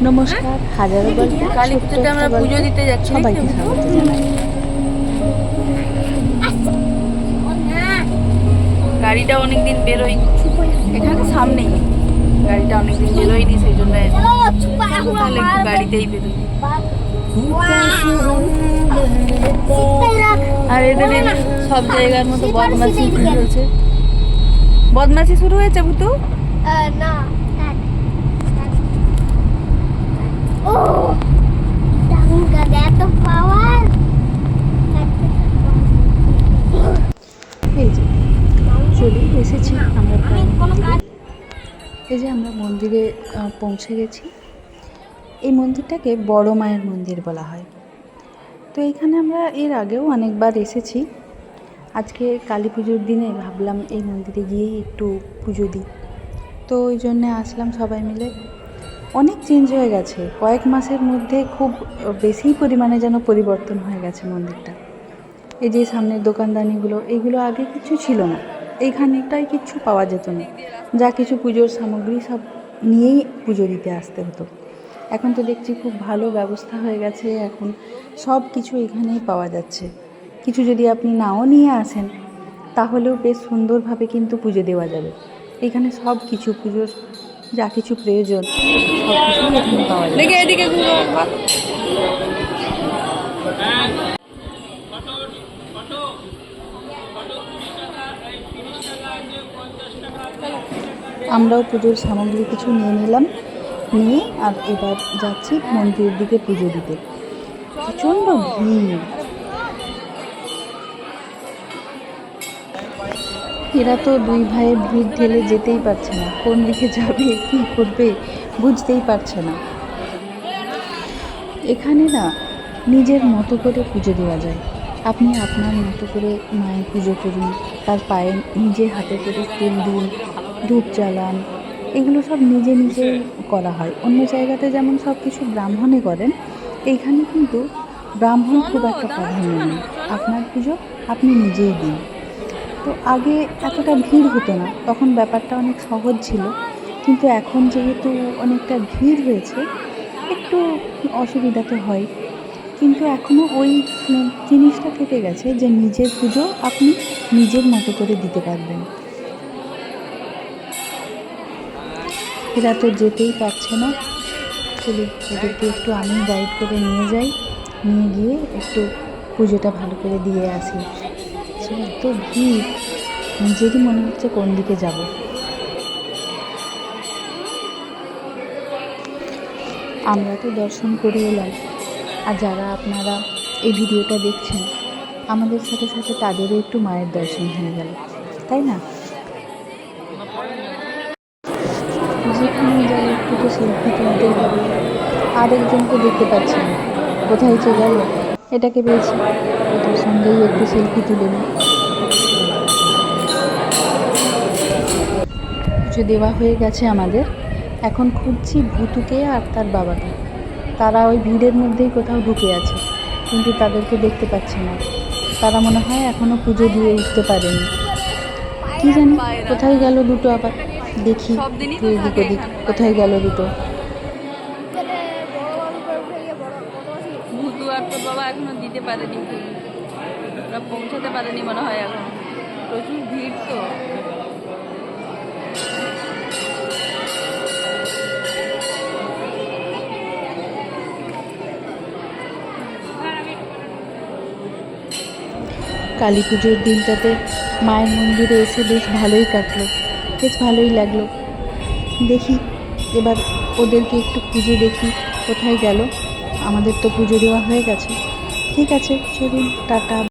নমস্কার, হাজারো গল্পে কালী ছোট্ট পুজোতে আমরা একটা পুজো গল্পে দিতে যাচ্ছি সবাইকে স্বাগত জানাই। গাড়িটা অনেকদিন বেরোয়নি, এখানে সামনেই গাড়িটা অনেকদিন বেরোয়নি, সেই জন্য তাহলে একটু গাড়িতেই বেরোই। আর এদের সব জায়গার মতো বদমাশি শুরু হয়েছে। বদমাশি শুরু হয়েছে ভুতু। না ও ডাঙ্গা এত পাওয়ার এই যে চলে এসেছি আমরা প্রায় মন্দিরে। এই যে আমরা মন্দিরে পৌঁছে গেছি। এই মন্দিরটাকে বড় মায়ের মন্দির বলা হয়। তো এখানে আমরা এর আগেও অনেকবার এসেছি। আজকে কালী পুজোর দিনে ভাবলাম এই মন্দিরে গিয়েই একটু পুজো দিই, তো ওই জন্যে আসলাম সবাই মিলে। অনেক চেঞ্জ হয়ে গেছে, কয়েক মাসের মধ্যে খুব বেশি পরিমাণে যেন পরিবর্তন হয়ে গেছে মন্দিরটা। এই যে সামনের দোকানদানিগুলো, এইগুলো আগে কিছু ছিল না, এইখানটায় কিচ্ছু পাওয়া যেত না। যা কিছু পুজোর সামগ্রী সব নিয়েই পুজো দিতে আসতে হতো। এখন তো দেখছি খুব ভালো ব্যবস্থা হয়ে গেছে, এখন সব কিছু এখানেই পাওয়া যাচ্ছে। কিছু যদি আপনি নাও নিয়ে আসেন তাহলেও বেশ সুন্দরভাবে কিন্তু পুজো দেওয়া যাবে। এখানে সব কিছু পুজোর যা কিছু প্রয়োজন সব কিছুই এখানে পাওয়া যাবে। দেখে এদিকে ঘুরো। আমরাও পুজোর সামগ্রী কিছু নিয়ে নিলাম, নিয়ে আর এবার যাচ্ছি মন্দিরের দিকে পুজো দিতে। প্রচণ্ড ভিড়। এরা তো দুই ভাইয়ের ভিড় ঠেলে যেতেই পারছে না, কোন দিকে যাবে কী করবে বুঝতেই পারছে না। এখানে না নিজের মতো করে পুজো দেওয়া যায়। আপনি আপনার মতো করে মায়ের পুজো করুন, তার পায়ে নিজে হাতে করে ফুল দিন, ধূপ জ্বালান, এগুলো সব নিজে নিজে করা হয়। অন্য জায়গাতে যেমন সব কিছু ব্রাহ্মণে করেন, এইখানে কিন্তু ব্রাহ্মণ খুব একটা প্রাধান্য নেই। আপনার পুজো আপনি নিজেই দিন। তো আগে এতটা ভিড় হতো না, তখন ব্যাপারটা অনেক সহজ ছিল। কিন্তু এখন যেহেতু অনেকটা ভিড় হয়েছে, একটু অসুবিধা তো হয়। কিন্তু এখনও ওই জিনিসটা থেকে গেছে যে নিজের পুজো আপনি নিজের মতো করে দিতে পারবেন। এরা তো যেতেই পারছে না, চলো এদেরকে একটু আমি গাইড করে নিয়ে যাই, নিয়ে গিয়ে একটু পুজোটা ভালো করে দিয়ে আসি। সে এত ভিড়, নিজেরই মনে হচ্ছে কোন দিকে যাব। আমরা তো দর্শন করে এলাম, আর যারা আপনারা এই ভিডিওটা দেখছেন আমাদের সাথে সাথে তাদেরও একটু মায়ের দর্শন হয়ে গেল, তাই না? যেখানে যাই একটু তো সেলফি তুলতেই হবে। আরেকজনকে দেখতে পাচ্ছি না, কোথায় যে গেল। এটাকে পেয়েছি, এটার সঙ্গেই একটু সেলফি তুলে নিই। পুজো দেওয়া হয়ে গেছে আমাদের, এখন খুঁজছি ভুতুকে আর তার বাবাকে। তারা ওই ভিড়ের মধ্যেই কোথাও ঢুকে আছে, কিন্তু তাদেরকে দেখতে পাচ্ছি না। তারা মনে হয় এখনও পুজো দিয়ে উঠতে পারেনি। কি জানি কোথায় গেল দুটো, আবার দেখি একটু এদিক ওদিক, কোথায় গেল দুটো। ভুতু আর তোর বাবা এখনো দিতে পারেনি, ওরা পৌঁছাতে পারেনি মনে হয়, এখন প্রচুর ভিড় তো। কালী পুজোর দিনটাতে মায়ের মন্দিরে এসে বেশ ভালোই কাটলো, বেশ ভালোই লাগলো। দেখি এবার ওদেরকে একটু খুঁজে দেখি কোথায় গেল। আমাদের তো পুজো দেওয়া হয়ে গেছে। ঠিক আছে, চলুন, টাটা।